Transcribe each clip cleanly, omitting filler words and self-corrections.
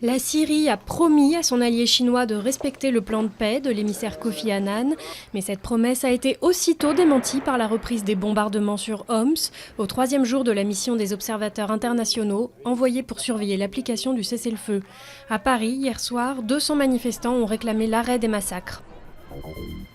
La Syrie a promis à son allié chinois de respecter le plan de paix de l'émissaire Kofi Annan, mais cette promesse a été aussitôt démentie par la reprise des bombardements sur Homs, au troisième jour de la mission des observateurs internationaux envoyés pour surveiller l'application du cessez-le-feu. À Paris, hier soir, 200 manifestants ont réclamé l'arrêt des massacres.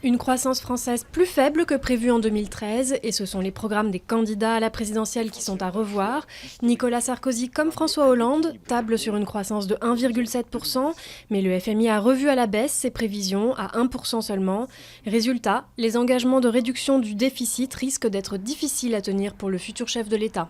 Une croissance française plus faible que prévu en 2013, et ce sont les programmes des candidats à la présidentielle qui sont à revoir. Nicolas Sarkozy comme François Hollande tablent sur une croissance de 1,7%, mais le FMI a revu à la baisse ses prévisions à 1% seulement. Résultat, les engagements de réduction du déficit risquent d'être difficiles à tenir pour le futur chef de l'État.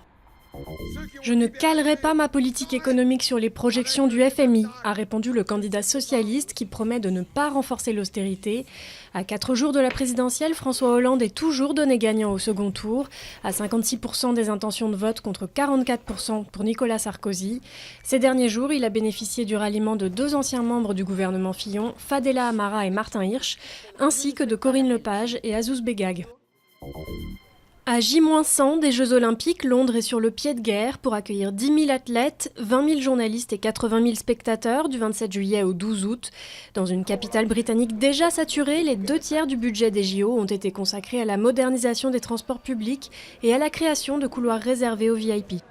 Je ne calerai pas ma politique économique sur les projections du FMI, a répondu le candidat socialiste qui promet de ne pas renforcer l'austérité. À 4 jours de la présidentielle, François Hollande est toujours donné gagnant au second tour, à 56% des intentions de vote contre 44% pour Nicolas Sarkozy. Ces derniers jours, il a bénéficié du ralliement de 2 anciens membres du gouvernement Fillon, Fadela Amara et Martin Hirsch, ainsi que de Corinne Lepage et Azouz Begag. À J-100 des Jeux Olympiques, Londres est sur le pied de guerre pour accueillir 10 000 athlètes, 20 000 journalistes et 80 000 spectateurs du 27 juillet au 12 août. Dans une capitale britannique déjà saturée, les 2/3 du budget des JO ont été consacrés à la modernisation des transports publics et à la création de couloirs réservés aux VIP.